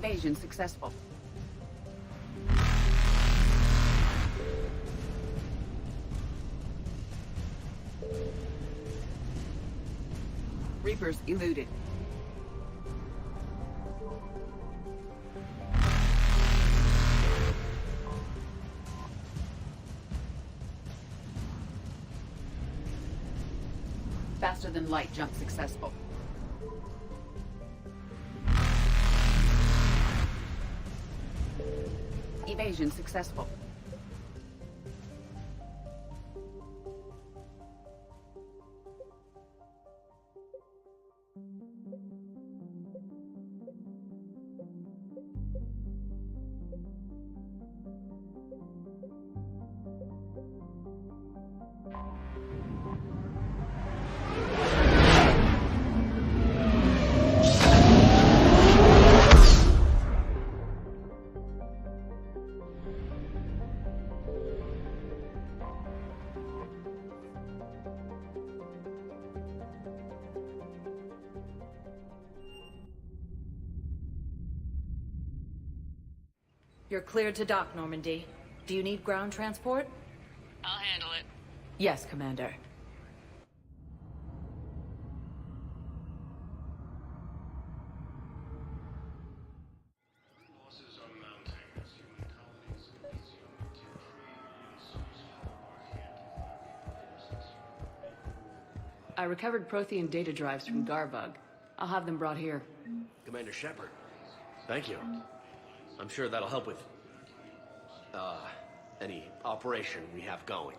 Evasion successful. Reapers eluded. Faster than light jump successful. Evasion successful. You're cleared to dock, Normandy. Do you need ground transport? I'll handle it. Yes, Commander. Losses are mounting as human colonies consume tier 3 resource forces. I recovered Prothean data drives from Garbug. I'll have them brought here. Commander Shepard, thank you. I'm sure that'll help with, any operation we have going.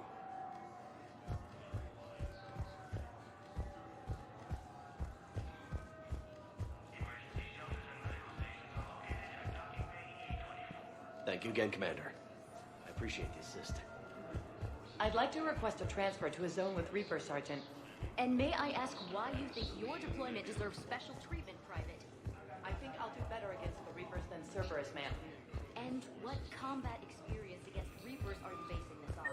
Thank you again, Commander. I appreciate the assist. I'd like to request a transfer to a zone with Reaper, Sergeant. And may I ask why you think your deployment deserves special treatment, Private? I think I'll do better against the Reapers than Cerberus, ma'am. And what combat experience against Reapers are you basing this on?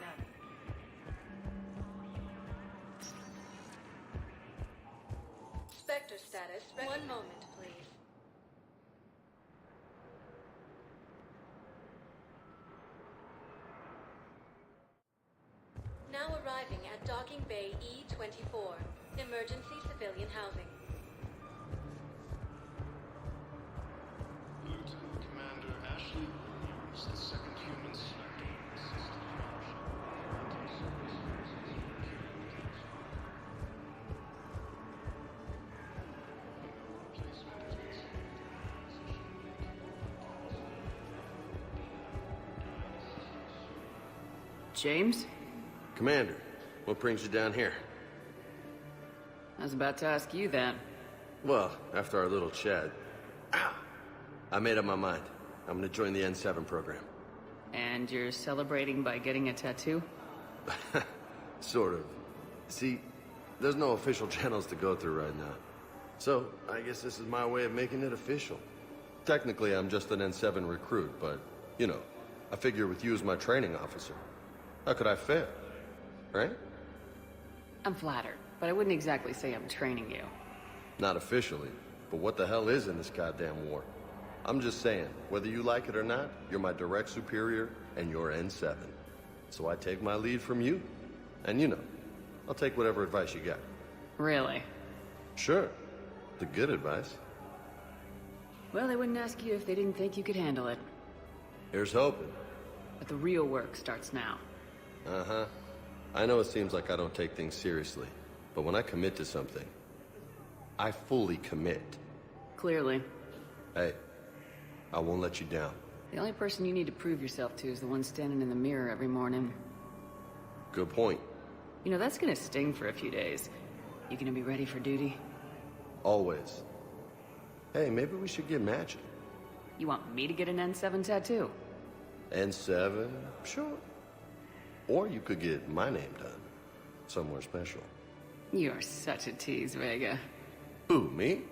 None. Spectre status. One moment, please. Now arriving at Docking Bay E-24. Emergency civilian housing. Lieutenant Commander Ashley Williams, the second human Spectre, assisted Replacement has been selected. James? Commander, what brings you down here? I was about to ask you that. Well, after our little chat, I made up my mind. I'm gonna join the N7 program. And you're celebrating by getting a tattoo? Sort of. See, there's no official channels to go through right now. So, I guess this is my way of making it official. Technically, I'm just an N7 recruit, but, you know, I figure with you as my training officer, how could I fail? Right? I'm flattered, but I wouldn't exactly say I'm training you. Not officially, but what the hell is in this goddamn war? I'm just saying, whether you like it or not, you're my direct superior, and you're N7. So I take my lead from you. And you know, I'll take whatever advice you got. Really? Sure. The good advice. Well, they wouldn't ask you if they didn't think you could handle it. Here's hoping. But the real work starts now. Uh-huh. I know it seems like I don't take things seriously, but when I commit to something, I fully commit. Clearly. Hey, I won't let you down. The only person you need to prove yourself to is the one standing in the mirror every morning. Good point. You know, that's gonna sting for a few days. You gonna be ready for duty? Always. Hey, maybe we should get matching. You want me to get an N7 tattoo? N7? Sure. Or you could get my name done. Somewhere special. You're such a tease, Vega. Who, me?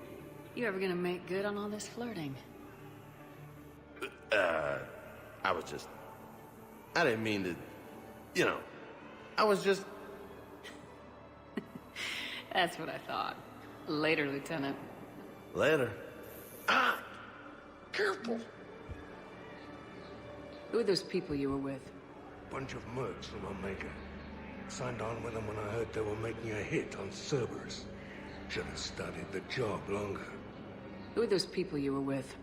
You ever gonna make good on all this flirting? I was just... I didn't mean to... You know, I was just... That's what I thought. Later, Lieutenant. Later. Ah! Careful! Who are those people you were with? Bunch of mercs from Omega. Signed on with them when I heard they were making a hit on Cerberus. Should have studied the job longer. Who are those people you were with?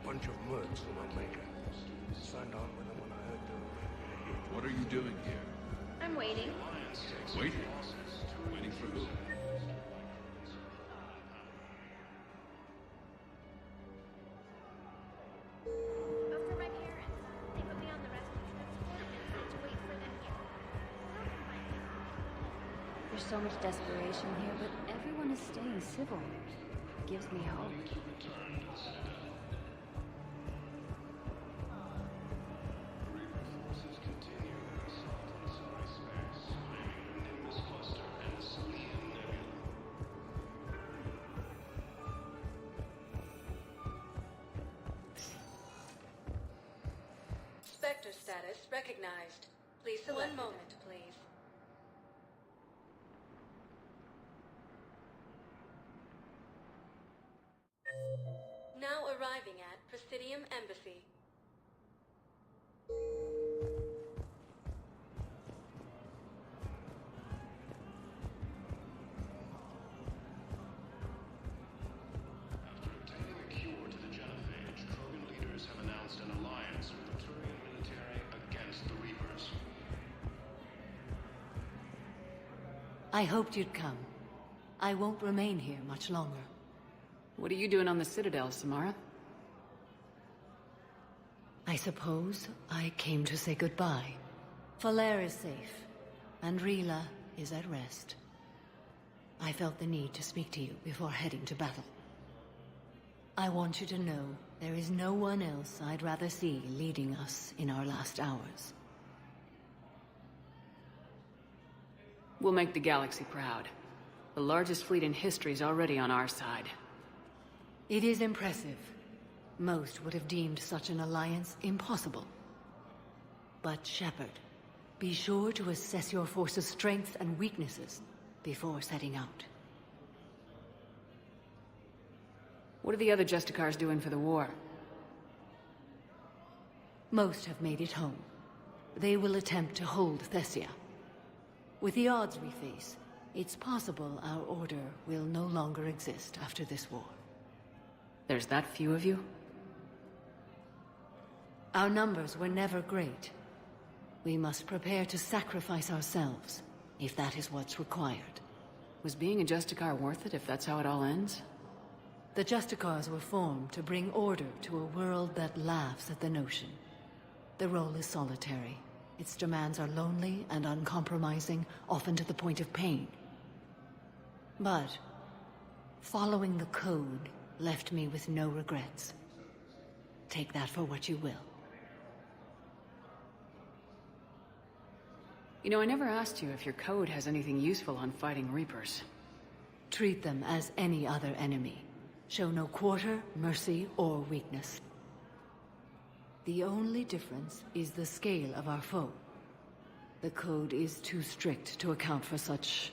Bunch of mercs from Omega. Signed on with them when I heard they were making a hit. What are you doing here? I'm waiting. Waiting? Waiting for who? After my parents, they put me on the rescue transport to wait for them here. There's so much desperation here, but everyone is staying civil. It gives me hope. Spectre status recognized. Please select. One moment, please. Now arriving at Presidium Embassy. After obtaining a cure to the genophage, Krogan leaders have announced an alliance with the Turian military against the Reapers. I hoped you'd come. I won't remain here much longer. What are you doing on the Citadel, Samara? I suppose I came to say goodbye. Falair is safe, and Rila is at rest. I felt the need to speak to you before heading to battle. I want you to know there is no one else I'd rather see leading us in our last hours. We'll make the galaxy proud. The largest fleet in history is already on our side. It is impressive. Most would have deemed such an alliance impossible. But Shepard, be sure to assess your force's strengths and weaknesses before setting out. What are the other Justicars doing for the war? Most have made it home. They will attempt to hold Thessia. With the odds we face, it's possible our order will no longer exist after this war. There's that few of you? Our numbers were never great. We must prepare to sacrifice ourselves, if that is what's required. Was being a Justicar worth it if that's how it all ends? The Justicars were formed to bring order to a world that laughs at the notion. The role is solitary. Its demands are lonely and uncompromising, often to the point of pain. But following the code left me with no regrets. Take that for what you will. You know, I never asked you if your code has anything useful on fighting Reapers. Treat them as any other enemy. Show no quarter, mercy, or weakness. The only difference is the scale of our foe. The code is too strict to account for such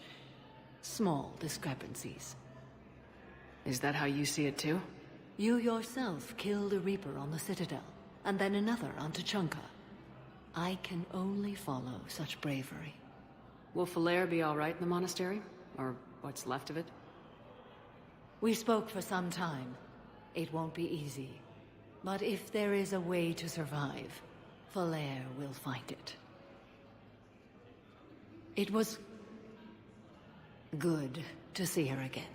small discrepancies. Is that how you see it too? You yourself killed a Reaper on the Citadel, and then another on Tuchanka. I can only follow such bravery. Will Falair be all right in the monastery? Or what's left of it? We spoke for some time. It won't be easy. But if there is a way to survive, Falair will find it. It was good to see her again.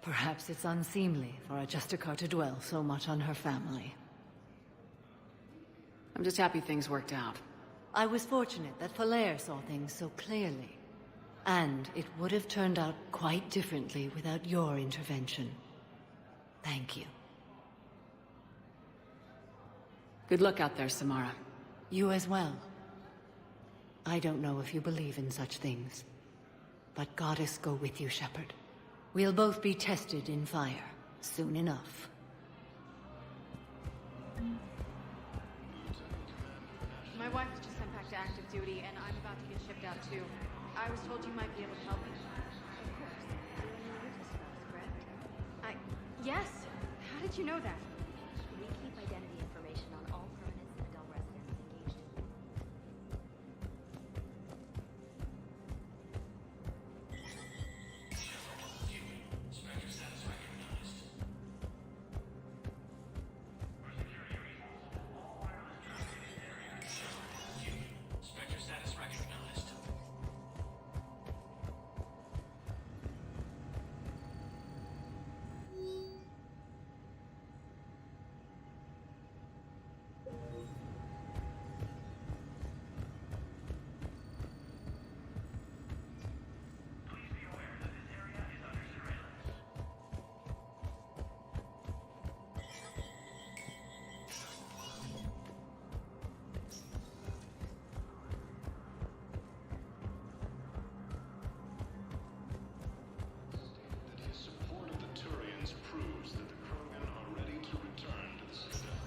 Perhaps it's unseemly for a Justicar to dwell so much on her family. I'm just happy things worked out. I was fortunate that Falair saw things so clearly. And it would have turned out quite differently without your intervention. Thank you. Good luck out there, Samara. You as well. I don't know if you believe in such things, but Goddess go with you, Shepard. We'll both be tested in fire, soon enough. My wife was just sent back to active duty, and I'm about to get shipped out too. I was told you might be able to help me. Of course. You're in your business spouse, correct? Yes? How did you know that? We keep identity information on all permanent Citadel residents engaged in. That his support of the Turians proves that the Krogan are ready to return to the Citadel.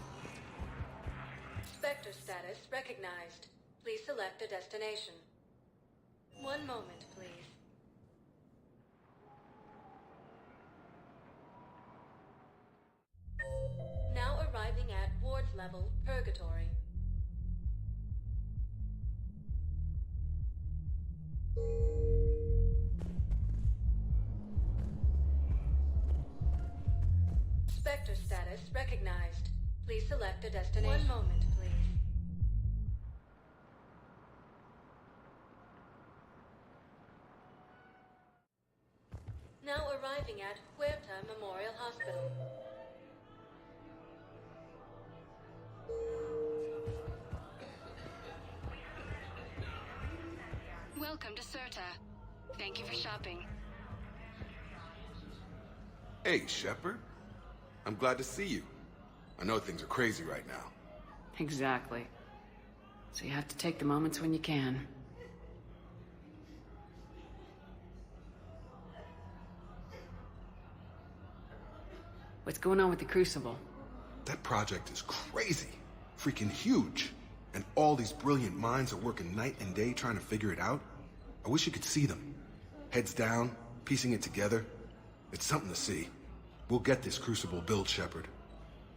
Spectre status recognized. Please select a destination. One moment, please. Now arriving at ward level Purgatory. Spectre status recognized. Please select a destination. One moment, please. Now arriving at Huerta Memorial Hospital. Welcome to Serta. Thank you for shopping. Hey, Shepard. I'm glad to see you. I know things are crazy right now. Exactly. So you have to take the moments when you can. What's going on with the Crucible? That project is crazy. Freaking huge. And all these brilliant minds are working night and day trying to figure it out. I wish you could see them. Heads down, piecing it together. It's something to see. We'll get this Crucible built, Shepard.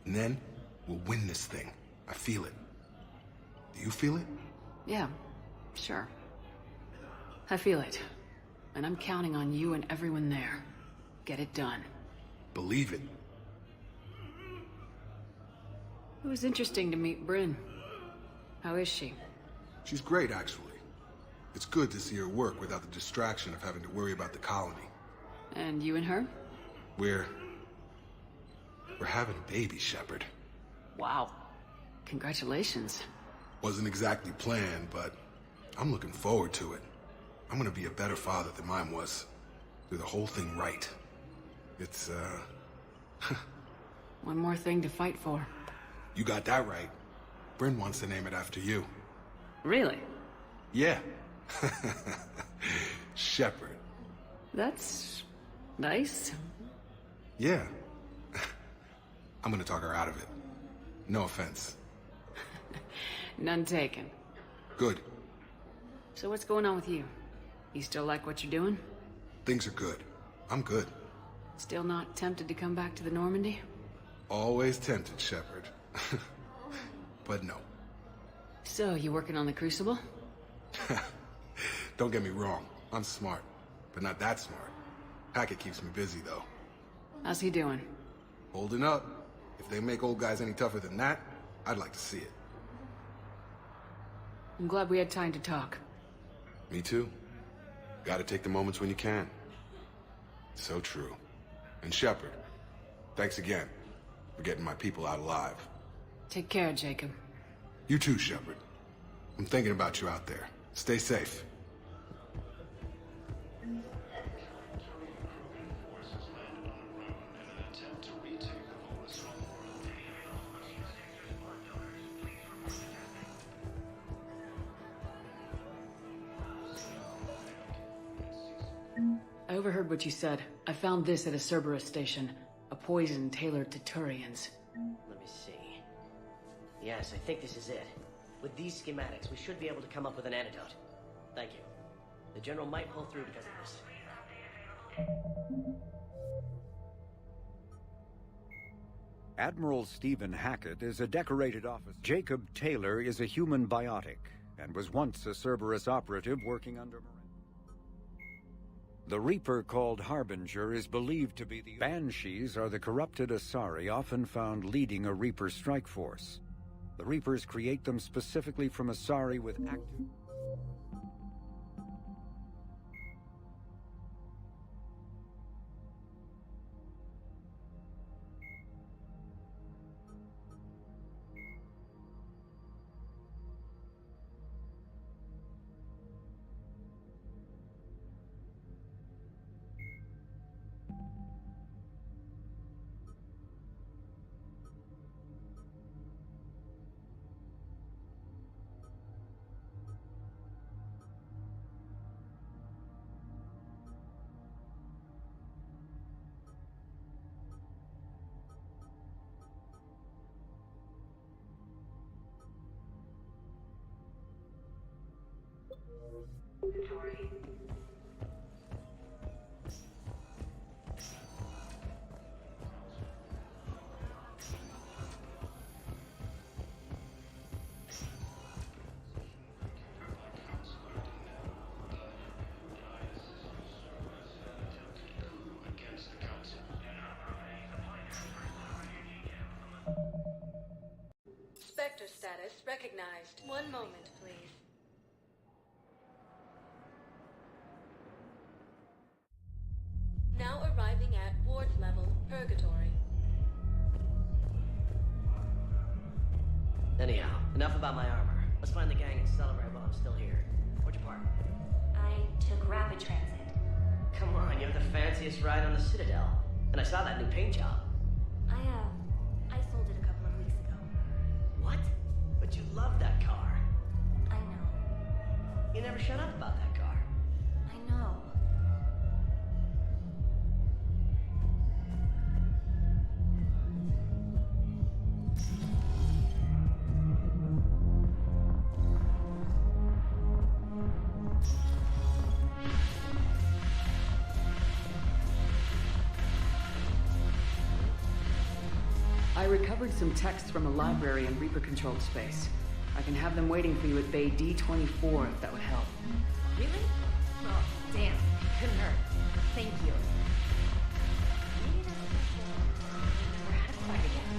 And then, we'll win this thing. I feel it. Do you feel it? Yeah, sure. I feel it. And I'm counting on you and everyone there. Get it done. Believe it. It was interesting to meet Bryn. How is she? She's great, actually. It's good to see her work without the distraction of having to worry about the colony. And you and her? We're having a baby, Shepard. Wow. Congratulations. Wasn't exactly planned, but I'm looking forward to it. I'm gonna be a better father than mine was. Do the whole thing right. It's, One more thing to fight for. You got that right. Bryn wants to name it after you. Really? Yeah. Shepard. That's nice. Yeah. I'm gonna talk her out of it. No offense. None taken. Good. So what's going on with you? You still like what you're doing? Things are good. I'm good. Still not tempted to come back to the Normandy? Always tempted, Shepard. But no. So, you working on the Crucible? Don't get me wrong. I'm smart. But not that smart. Hackett keeps me busy, though. How's he doing? Holding up. If they make old guys any tougher than that, I'd like to see it. I'm glad we had time to talk. Me too. Gotta take the moments when you can. So true. And Shepard, thanks again for getting my people out alive. Take care, Jacob. You too, Shepard. I'm thinking about you out there. Stay safe. overheard what you said. I found this at a Cerberus station. A poison tailored to Turians. Let me see. Yes, I think this is it. With these schematics, we should be able to come up with an antidote. Thank you. The General might pull through because of this. Admiral Stephen Hackett is a decorated officer. Jacob Taylor is a human biotic, and was once a Cerberus operative working under Miranda. The Reaper called Harbinger is believed to be the... Banshees are the corrupted Asari often found leading a Reaper strike force. The Reapers create them specifically from Asari with active... Spectre status recognized. One moment, please. Now arriving at Ward's level, Purgatory. Anyhow, enough about my armor. Let's find the gang and celebrate while I'm still here. Where'd you park? I took rapid transit. Come on, you have the fanciest ride on the Citadel. And I saw that new paint job. I sold it a couple of weeks ago. What? But you love that car. I know. You never shut up about that car. I know. I recovered some texts from a library in Reaper-controlled space. I can have them waiting for you at Bay D-24 if that would help. Really? Oh, damn. Couldn't hurt. Thank you. Maybe that's never had a fight again.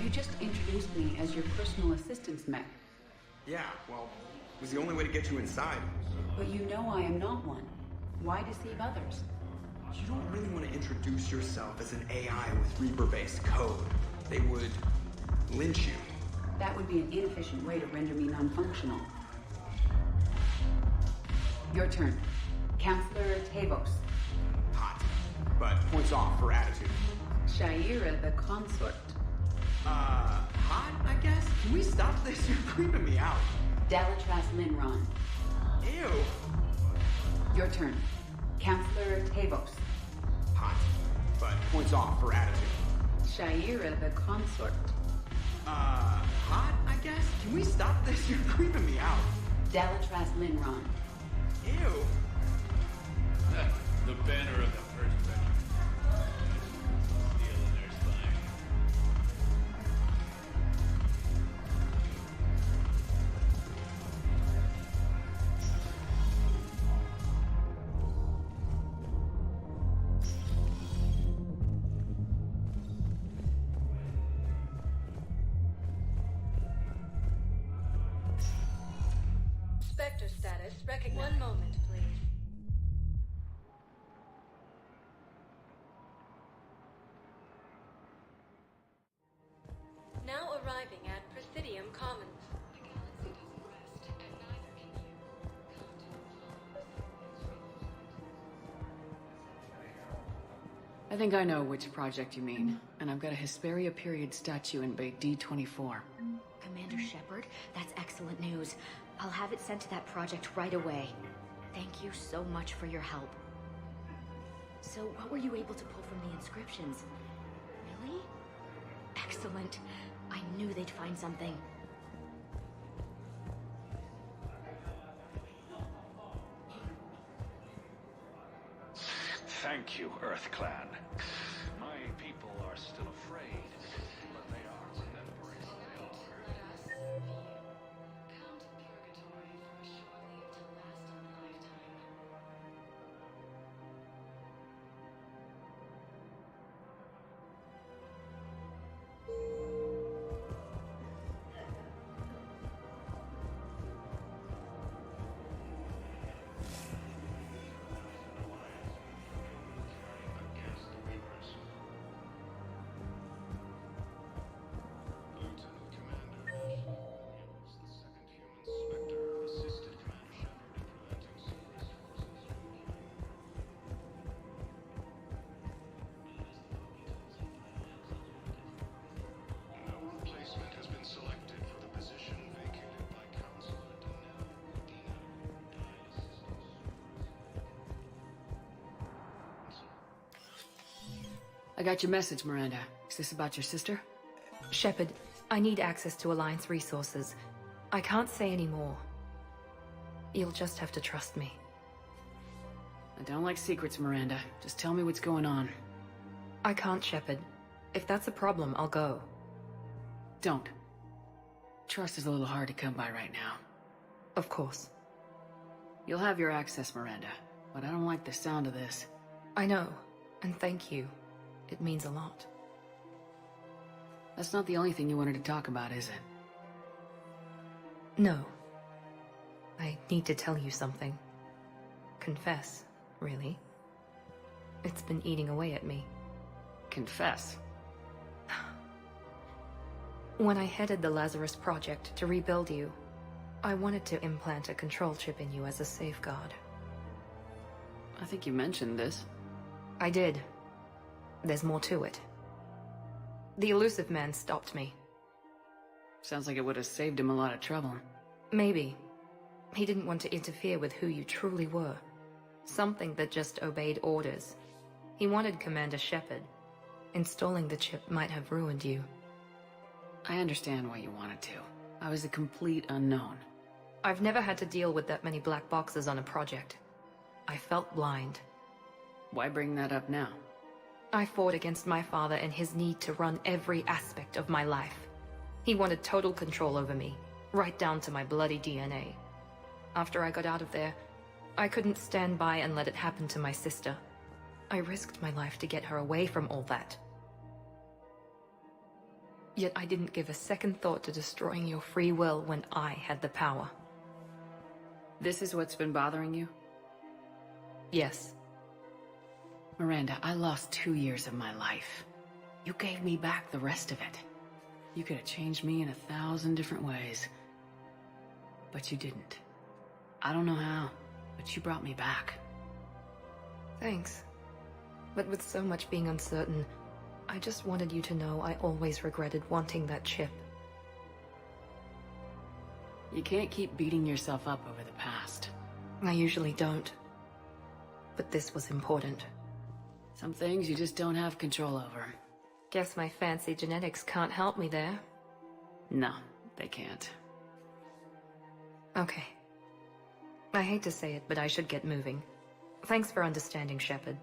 You just introduced me as your personal assistance mech. Yeah, well, it was the only way to get you inside. But you know I am not one. Why deceive others? You don't really want to introduce yourself as an AI with Reaper-based code. They would lynch you. That would be an inefficient way to render me non-functional. Your turn. Councilor Tavos. Hot, but points off for attitude. Shaira the consort. Hot, I guess? Can we stop this? You're creeping me out. Dalatras Linron. Ew. Your turn. Councilor Tavos. Hot, but points off for attitude. Shaira the consort. Hot, I guess? Can we stop this? You're creeping me out. Dalatras Linron. Ew. The banner of the first section. Steel in their spine. Spectre status recognized. One moment, please. Now arriving at Presidium Commons. The galaxy doesn't rest, and neither can you. Come to I think I know which project you mean, and I've got a Hesperia period statue in Bay D24. Commander Shepard, that's excellent news. I'll have it sent to that project right away. Thank you so much for your help. So, what were you able to pull from the inscriptions? Really? Excellent. I knew they'd find something. Thank you, Earth Clan. My people are still afraid, but they are remembering who they are. I got your message, Miranda. Is this about your sister? Shepard, I need access to Alliance resources. I can't say any more. You'll just have to trust me. I don't like secrets, Miranda. Just tell me what's going on. I can't, Shepard. If that's a problem, I'll go. Don't. Trust is a little hard to come by right now. Of course. You'll have your access, Miranda, but I don't like the sound of this. I know, and thank you. It means a lot. That's not the only thing you wanted to talk about, is it? No. I need to tell you something. Confess, really. It's been eating away at me. Confess? When I headed the Lazarus Project to rebuild you, I wanted to implant a control chip in you as a safeguard. I think you mentioned this. I did. There's more to it. The elusive man stopped me. Sounds like it would have saved him a lot of trouble. Maybe. He didn't want to interfere with who you truly were. Something that just obeyed orders. He wanted Commander Shepard. Installing the chip might have ruined you. I understand why you wanted to. I was a complete unknown. I've never had to deal with that many black boxes on a project. I felt blind. Why bring that up now? I fought against my father and his need to run every aspect of my life. He wanted total control over me, right down to my bloody DNA. After I got out of there, I couldn't stand by and let it happen to my sister. I risked my life to get her away from all that. Yet I didn't give a second thought to destroying your free will when I had the power. This is what's been bothering you? Yes. Miranda, I lost 2 years of my life. You gave me back the rest of it. You could have changed me in 1,000 different ways. But you didn't. I don't know how, but you brought me back. Thanks. But with so much being uncertain, I just wanted you to know I always regretted wanting that chip. You can't keep beating yourself up over the past. I usually don't. But this was important. Some things you just don't have control over. Guess my fancy genetics can't help me there. No, they can't. Okay. I hate to say it, but I should get moving. Thanks for understanding, Shepard.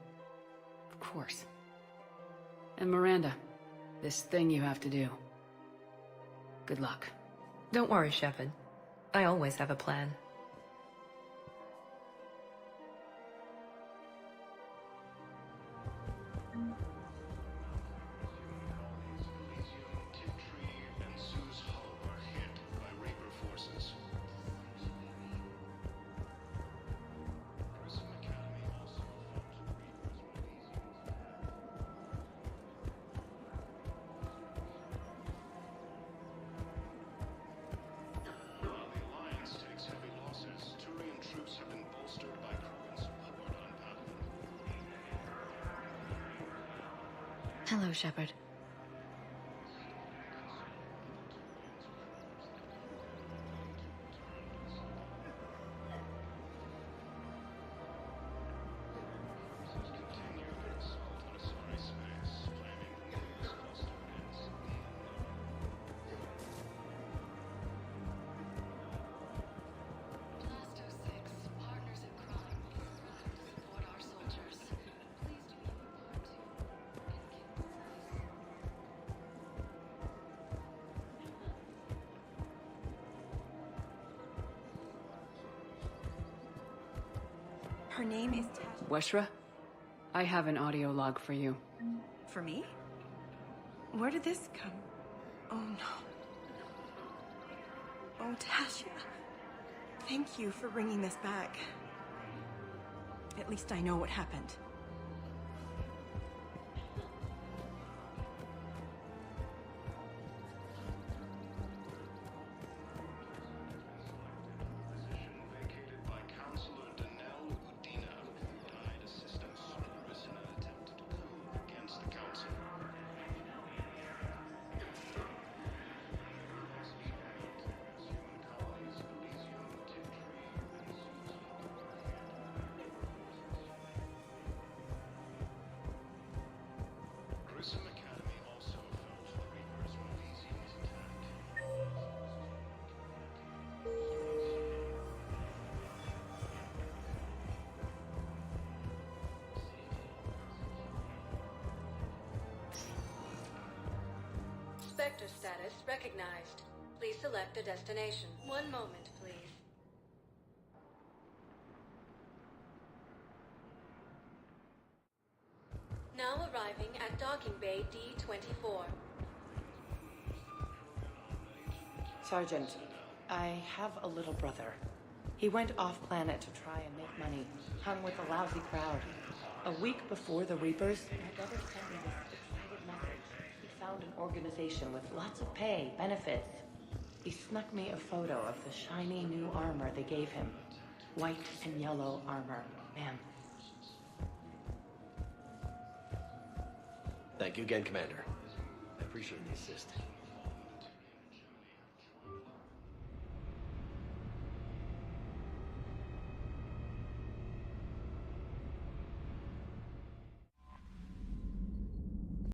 Of course. And Miranda, this thing you have to do. Good luck. Don't worry, Shepard. I always have a plan. Hello, Shepard. Her name is Weshra, I have an audio log for you. For me? Where did this come? Oh no. Oh, Tasha. Thank you for bringing this back. At least I know what happened. Vacated by Councilor Udina, who died assisting Cerberus in an attempted coup against the Council. Grissom Academy also fell to the Reapers when Elysium was attacked. Spectre status recognized. Please select a destination. One moment, please. Now arriving at docking bay D-24. Sergeant, I have a little brother. He went off-planet to try and make money, hung with a lousy crowd. A week before the Reapers, my brother sent me this excited message. He found an organization with lots of pay, benefits. He snuck me a photo of the shiny new armor they gave him. White and yellow armor. Man. Thank you again, Commander. I appreciate the assist.